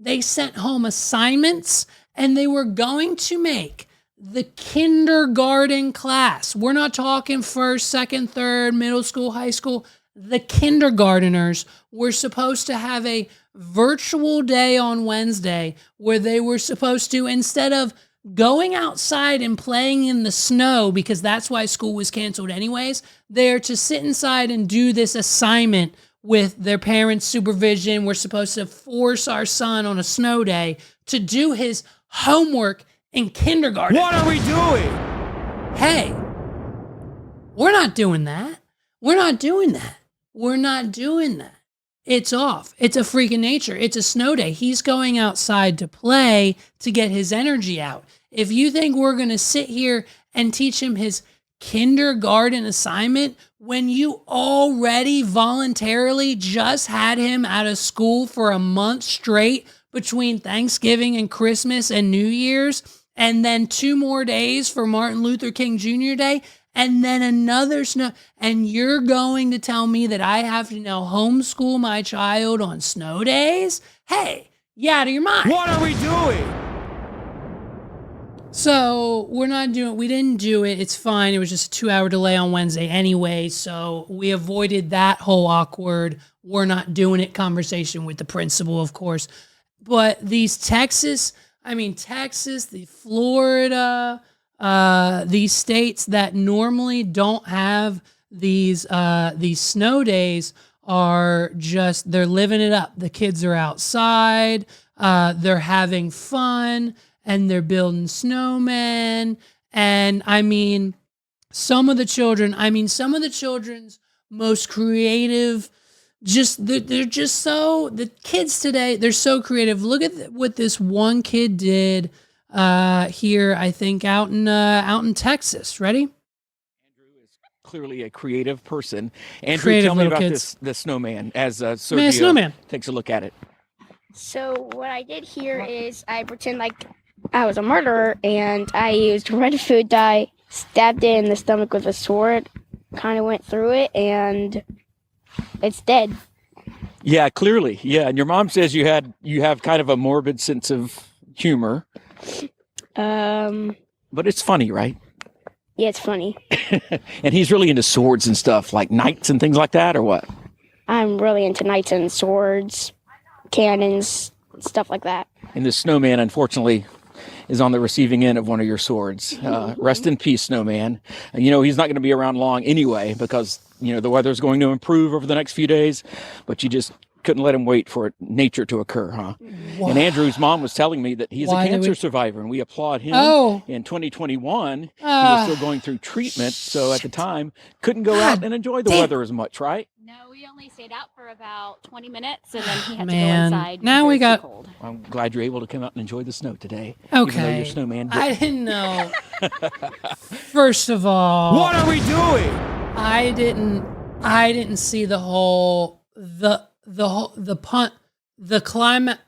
A: They sent home assignments, and they were going to make the kindergarten class. We're not talking first, second, third, middle school, high school. The kindergarteners were supposed to have a virtual day on Wednesday where they were supposed to, instead of going outside and playing in the snow, because that's why school was canceled anyways, they're to sit inside and do this assignment with their parents' supervision. We're supposed to force our son on a snow day to do his homework in kindergarten.
B: What are we doing?
A: Hey, we're not doing that. We're not doing that. We're not doing that. It's off. It's a freak of nature. It's a snow day. He's going outside to play to get his energy out. If you think we're going to sit here and teach him his kindergarten assignment when you already voluntarily just had him out of school for a month straight between Thanksgiving and Christmas and New Year's, and then 2 more days for Martin Luther King Jr. Day, and then another snow, and you're going to tell me that I have to now homeschool my child on snow days? Hey, you out of your mind.
B: What are we doing?
A: So we didn't do it. It's fine. It was just a 2-hour delay on Wednesday anyway. So we avoided that whole awkward, we're not doing it conversation with the principal, of course. But these Texas, the Florida, these states that normally don't have these snow days are just, they're living it up. The kids are outside, they're having fun, and they're building snowmen. And some of the children's most creative, they're just so, the kids today, they're so creative. Look at what this one kid did here, I think out in Texas. Ready?
G: Andrew is clearly a creative person. Andrew,
A: Creative
G: tell me
A: little
G: about
A: kids.
G: the snowman as Sergio
A: Man, snowman.
G: takes a look at it.
H: So what I did here is I pretend like I was a murderer, and I used red food dye, stabbed it in the stomach with a sword, kind of went through it, and it's dead.
G: Yeah, clearly. Yeah, and your mom says you have kind of a morbid sense of humor. But it's funny, right?
H: Yeah, it's funny.
G: And he's really into swords and stuff, like knights and things like that, or what?
H: I'm really into knights and swords, cannons, stuff like that.
G: And the snowman, unfortunately, is on the receiving end of one of your swords. Rest in peace, snowman. And, he's not going to be around long anyway because, the weather's going to improve over the next few days, but you just couldn't let him wait for nature to occur, huh? Wow. And Andrew's mom was telling me that he's a cancer survivor, and we applaud him. In 2021, he was still going through treatment, so at the time, couldn't go out and enjoy the weather as much, right?
I: No, we only stayed out for about 20 minutes, and then he had to go inside.
A: Now we got.
I: Cold.
G: I'm glad you're able to come out and enjoy the snow today.
A: Okay.
G: Even though your snowman
A: I didn't know. First of all,
B: What are we doing?
A: I didn't see the whole the climate.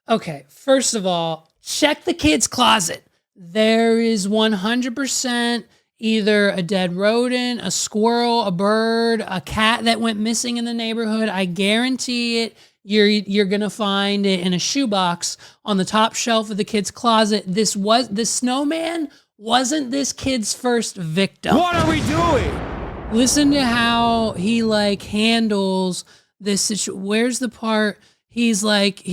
A: Okay, first of all, check the kid's closet. There is 100% either a dead rodent, a squirrel, a bird, a cat that went missing in the neighborhood. I guarantee it. You're gonna find it in a shoebox on the top shelf of the kid's closet. The snowman wasn't this kid's first victim.
B: What are we doing?
A: Listen to how he handles this situation. Where's the part? He's like,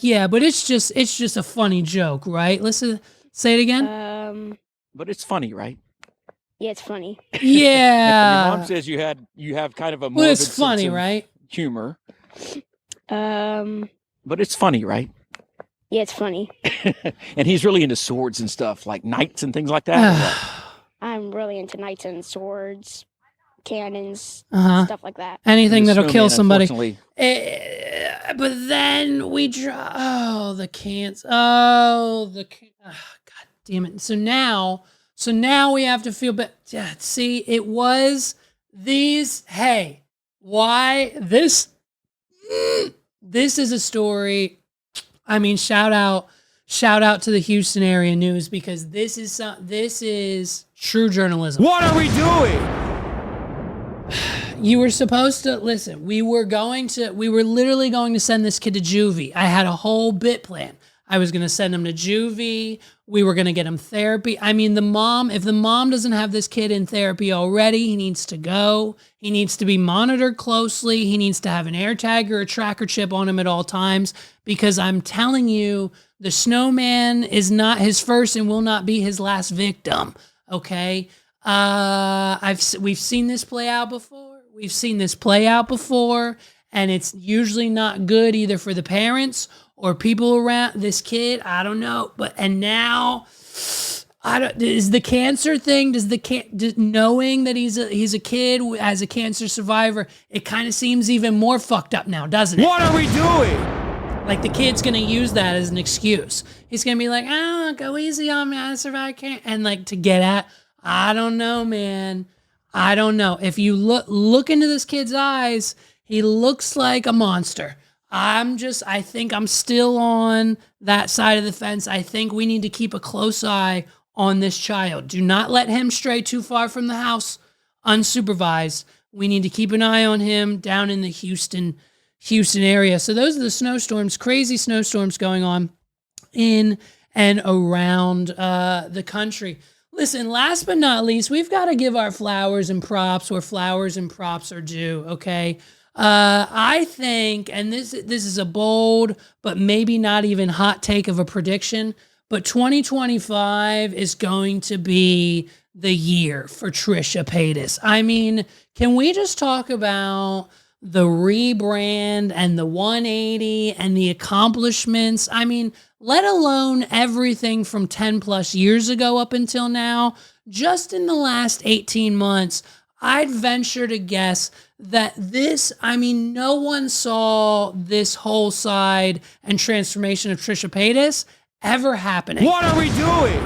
A: yeah, but it's just a funny joke, right? Listen, say it again.
G: But it's funny, right?
H: Yeah, it's funny.
A: Yeah.
G: Your mom says you have kind of a morbid
A: Well, it's funny,
G: sense of
A: right?
G: humor.
H: But
G: it's funny, right?
H: Yeah, it's funny.
G: And he's really into swords and stuff, like knights and things like that.
H: I'm really into knights and swords, cannons, stuff like that.
A: Anything that'll kill somebody.
G: Unfortunately.
A: But then we draw. The cans. God damn it. So now we have to feel bad. Yeah, see, it was these. Hey, why this? This is a story. Shout out to the Houston area news, because this is true journalism.
B: What are we doing?
A: You were supposed to listen. We were literally going to send this kid to juvie. I had a whole bit plan. I was going to send him to juvie. We were going to get him therapy. I mean, if the mom doesn't have this kid in therapy already, he needs to go. He needs to be monitored closely. He needs to have an AirTag or a tracker chip on him at all times, because I'm telling you, the snowman is not his first and will not be his last victim. Okay. We've seen this play out before. And it's usually not good either for the parents or people around this kid. I don't know. And now, is the cancer thing, knowing that he's a kid as a cancer survivor, it kind of seems even more fucked up now, doesn't it?
B: What are we doing?
A: Like the kid's going to use that as an excuse. He's going to be like, go easy on me. I survived cancer. And like to get at, I don't know, man. I don't know. If you look into this kid's eyes, he looks like a monster. I think I'm still on that side of the fence. I think we need to keep a close eye on this child. Do not let him stray too far from the house unsupervised. We need to keep an eye on him down in the Houston area. So those are the snowstorms, crazy snowstorms going on in and around the country. Listen, last but not least, we've got to give our flowers and props where flowers and props are due, okay? I think, and this is a bold but maybe not even hot take of a prediction, but 2025 is going to be the year for Trisha Paytas. I mean, can we just talk about the rebrand and the 180 and the accomplishments? I mean, let alone everything from 10 plus years ago up until now. Just in the last 18 months, I'd venture to guess that no one saw this whole side and transformation of Trisha Paytas ever happening.
B: What are we doing?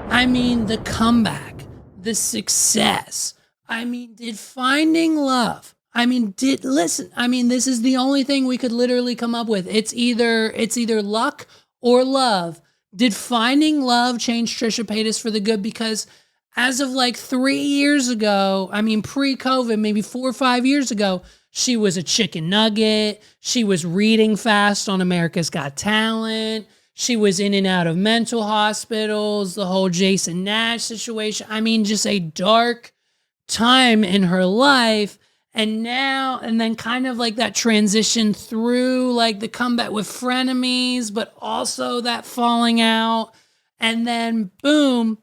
A: I mean, the comeback, the success. I mean, did finding love. This is the only thing we could literally come up with. It's either luck or love. Did finding love change Trisha Paytas for the good? Because as of like 3 years ago, pre-COVID, maybe 4 or 5 years ago, she was a chicken nugget. She was reading fast on America's Got Talent. She was in and out of mental hospitals, the whole Jason Nash situation. Just a dark time in her life. And then kind of like that transition through like the comeback with frenemies, but also that falling out. And then boom,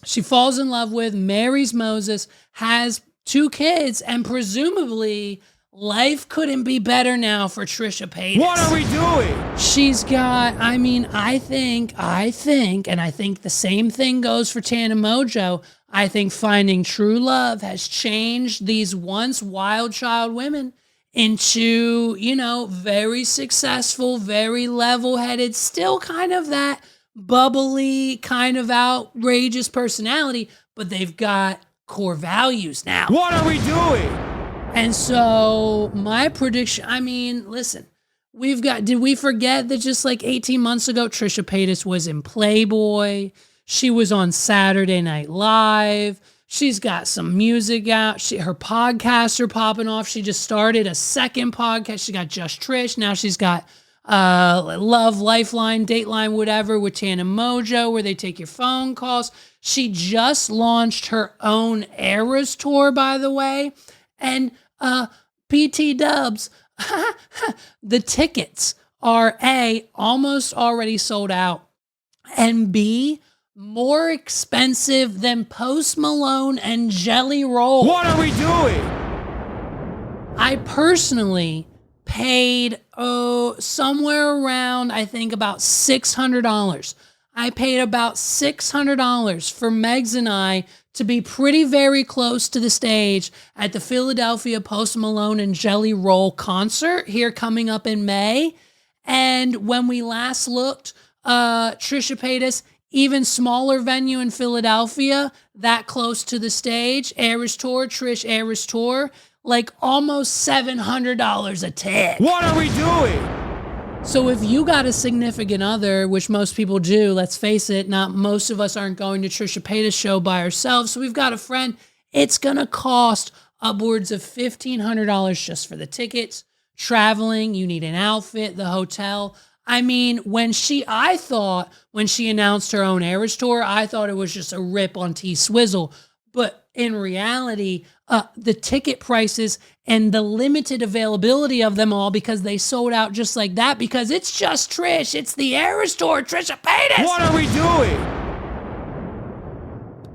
A: she falls in love with, marries Moses, has 2 kids, and presumably life couldn't be better now for Trisha Paytas.
B: What are we doing?
A: She's got, I think, and I think the same thing goes for Tana Mojo. I think finding true love has changed these once wild child women into, very successful, very level-headed, still kind of that bubbly, kind of outrageous personality, but they've got core values now.
B: What are we doing?
A: And so my prediction, listen, did we forget that just like 18 months ago, Trisha Paytas was in Playboy? She was on Saturday Night Live. She's got some music out. Her podcasts are popping off. She just started a second podcast. She got Just Trish. Now she's got Love, Lifeline, Dateline, whatever with Tana Mojo, where they take your phone calls. She just launched her own Eras tour, by the way. And PT Dubs, the tickets are A, almost already sold out, and B, more expensive than Post Malone and Jelly Roll.
B: What are we doing?
A: I personally paid somewhere around, I think, about $600. I paid about $600 for Megs and I to be pretty very close to the stage at the Philadelphia Post Malone and Jelly Roll concert here coming up in May. And when we last looked, Trisha Paytas, even smaller venue in Philadelphia, that close to the stage, Eras Tour, Trish Eras Tour, like almost $700 a ticket.
B: What are we doing?
A: So if you got a significant other, which most people do, let's face it, not most of us aren't going to Trisha Paytas' show by ourselves. So we've got a friend. It's going to cost upwards of $1,500 just for the tickets, traveling. You need an outfit, the hotel. I mean, I thought when she announced her own Eras tour, I thought it was just a rip on T-Swizzle. But in reality, the ticket prices and the limited availability of them all, because they sold out just like that, because it's just Trish. It's the Eras tour, Trisha Paytas.
B: What are we doing?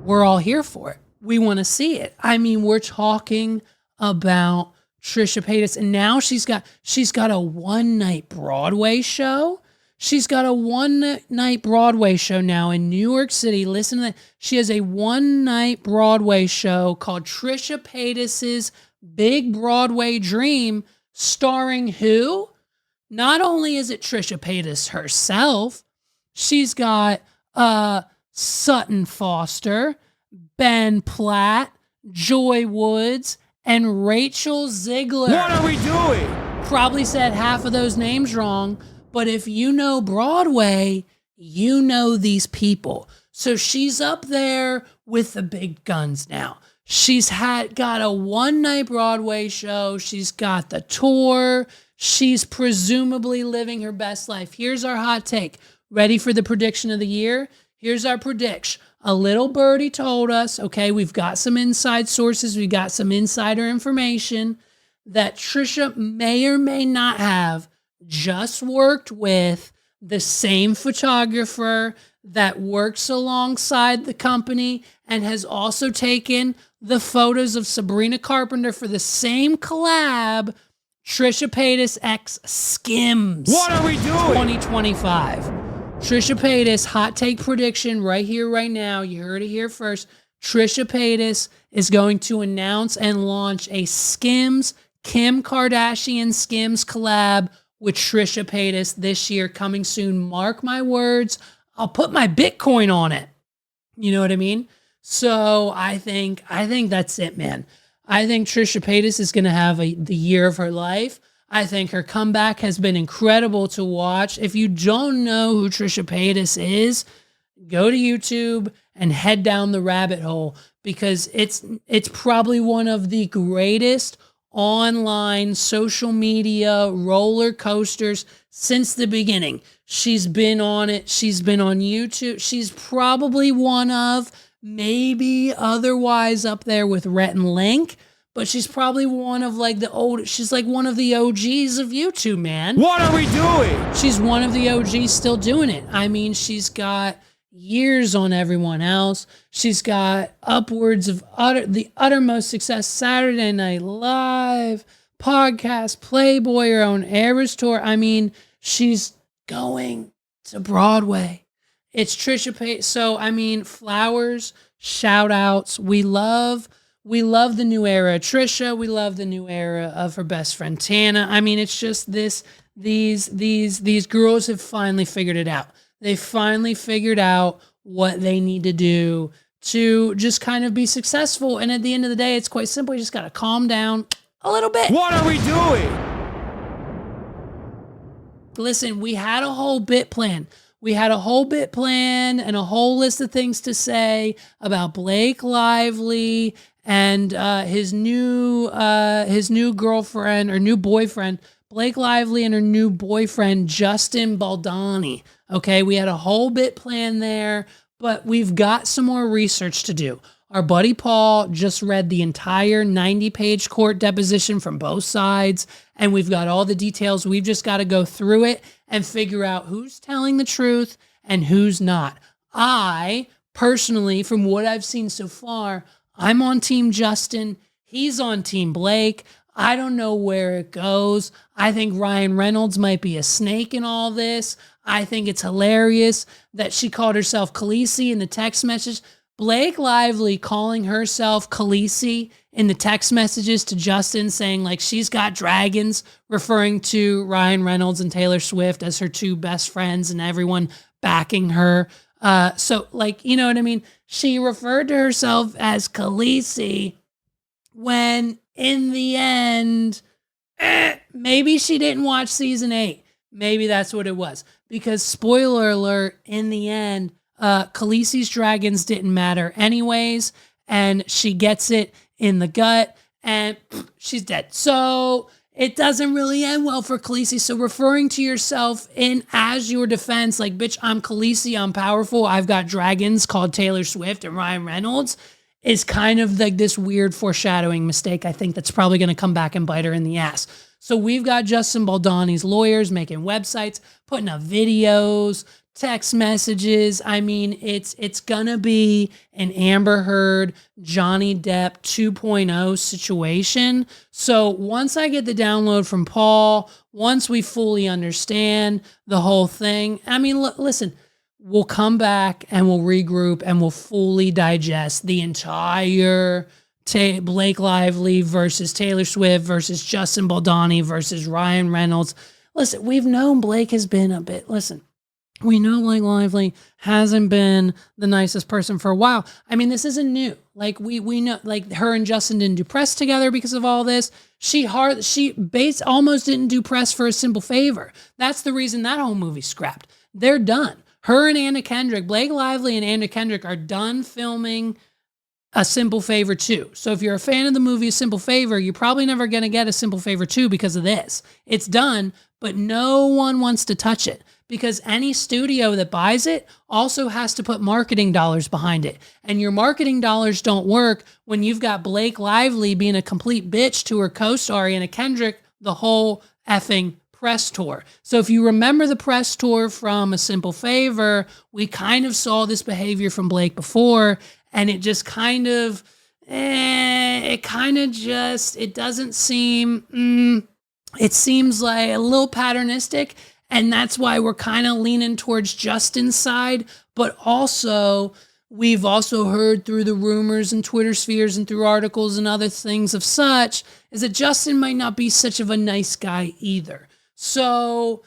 A: We're all here for it. We want to see it. I mean, we're talking about Trisha Paytas, and now she's got a one-night Broadway show. She's got a one-night Broadway show now in New York City. Listen to that. She has a one-night Broadway show called Trisha Paytas's Big Broadway Dream, starring who? Not only is it Trisha Paytas herself, she's got Sutton Foster, Ben Platt, Joy Woods, and Rachel Ziegler.
B: What are we doing?
A: Probably said half of those names wrong, but if you know Broadway, you know these people. So she's up there with the big guns now. She's got a one-night Broadway show. She's got the tour. She's presumably living her best life. Here's our hot take. Ready for the prediction of the year? Here's our prediction. A little birdie told us, okay, we've got some inside sources, we've got some insider information that Trisha may or may not have just worked with the same photographer that works alongside the company and has also taken the photos of Sabrina Carpenter for the same collab, Trisha Paytas x Skims.
B: What are we doing?
A: 2025. Trisha Paytas, hot take prediction right here, right now. You heard it here first. Trisha Paytas is going to announce and launch a Skims, Kim Kardashian Skims collab with Trisha Paytas this year, coming soon. Mark my words. I'll put my Bitcoin on it. You know what I mean? So I think that's it, man. I think Trisha Paytas is going to have the year of her life. I think her comeback has been incredible to watch. If you don't know who Trisha Paytas is, go to YouTube and head down the rabbit hole, because it's probably one of the greatest online social media roller coasters since the beginning. She's been on it. She's been on YouTube. She's probably one of, maybe otherwise up there with Rhett and Link, but she's probably one of she's like one of the OGs of YouTube, man.
B: What are we doing?
A: She's one of the OGs still doing it. I mean, she's got years on everyone else. She's got upwards of the uttermost success, Saturday Night Live, podcast, Playboy, her own Eras tour. I mean, she's going to Broadway. It's Trisha Paytas. So, I mean, flowers, shout outs. We love the new era of Trisha. We love the new era of her best friend Tana. I mean, it's just these girls have finally figured it out. They finally figured out what they need to do to just kind of be successful. And at the end of the day, it's quite simple. You just got to calm down a little bit.
B: What are we doing?
A: Listen, we had a whole bit plan. We had a whole bit plan and a whole list of things to say about Blake Lively and his new girlfriend or new boyfriend, Blake Lively, and her new boyfriend, Justin Baldoni. Okay, we had a whole bit plan there, but we've got some more research to do. Our buddy Paul just read the entire 90-page court deposition from both sides, and we've got all the details. We've just got to go through it and figure out who's telling the truth and who's not. I, personally, from what I've seen so far, I'm on Team Justin. He's on Team Blake. I don't know where it goes. I think Ryan Reynolds might be a snake in all this. I think it's hilarious that she called herself Khaleesi in the text message. Blake Lively calling herself Khaleesi in the text messages to Justin, saying like she's got dragons, referring to Ryan Reynolds and Taylor Swift as her two best friends and everyone backing her. So like, you know what I mean? She referred to herself as Khaleesi when in the end, maybe she didn't watch season 8. Maybe that's what it was. Because spoiler alert, in the end, Khaleesi's dragons didn't matter anyways, and she gets it in the gut, and she's dead. So it doesn't really end well for Khaleesi. So referring to yourself in as your defense, like, bitch, I'm Khaleesi, I'm powerful, I've got dragons called Taylor Swift and Ryan Reynolds, is kind of like this weird foreshadowing mistake. I think that's probably going to come back and bite her in the ass. So we've got Justin Baldoni's lawyers making websites, putting up videos, text messages. I mean, it's gonna be an Amber Heard, Johnny Depp 2.0 situation. So once I get the download from Paul, once we fully understand the whole thing, I mean, listen, we'll come back and we'll regroup and we'll fully digest the entire Blake Lively versus Taylor Swift versus Justin Baldoni versus Ryan Reynolds. Listen, we've known Blake has been a bit, we know Blake Lively hasn't been the nicest person for a while. I mean, this isn't new. Like we know, like her and Justin didn't do press together because of all this. She almost didn't do press for A Simple Favor. That's the reason that whole movie scrapped. They're done. Her and Anna Kendrick, Blake Lively and Anna Kendrick are done filming A Simple Favor 2. So if you're a fan of the movie A Simple Favor, you're probably never going to get A Simple Favor 2 because of this. It's done, but no one wants to touch it because any studio that buys it also has to put marketing dollars behind it. And your marketing dollars don't work when you've got Blake Lively being a complete bitch to her co-star Anna Kendrick the whole effing press tour. So if you remember the press tour from A Simple Favor, we kind of saw this behavior from Blake before, and it just kind of, it doesn't seem, it seems like a little patternistic, and that's why we're kind of leaning towards Justin's side, but also, we've also heard through the rumors and Twitter spheres and through articles and other things of such, is that Justin might not be such of a nice guy either. So,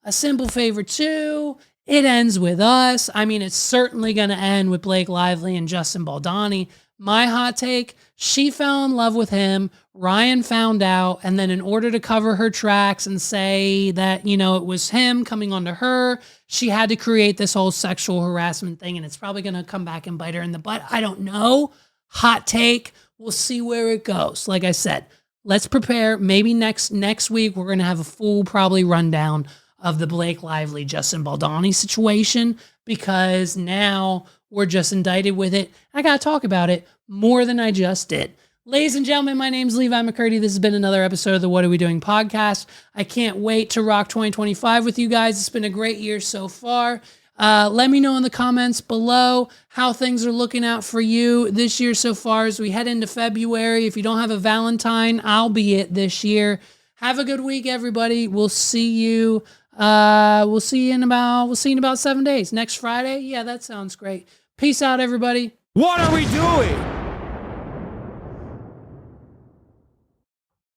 A: A Simple Favor 2, it ends with us. I mean, it's certainly going to end with Blake Lively and Justin Baldoni. My hot take, she fell in love with him, Ryan found out, and then in order to cover her tracks and say that, it was him coming onto her, she had to create this whole sexual harassment thing, and it's probably going to come back and bite her in the butt. I don't know. Hot take. We'll see where it goes. Like I said, let's prepare. Maybe next week we're going to have a full probably rundown of the Blake Lively, Justin Baldoni situation, because now we're just indicted with it. I got to talk about it more than I just did. Ladies and gentlemen, my name's Levi McCurdy. This has been another episode of the What Are We Doing podcast. I can't wait to rock 2025 with you guys. It's been a great year so far. Let me know in the comments below how things are looking out for you this year so far as we head into February. If you don't have a Valentine, I'll be it this year. Have a good week, everybody. We'll see you in about 7 days. Next Friday? Yeah, that sounds great. Peace out, everybody.
B: What are we doing?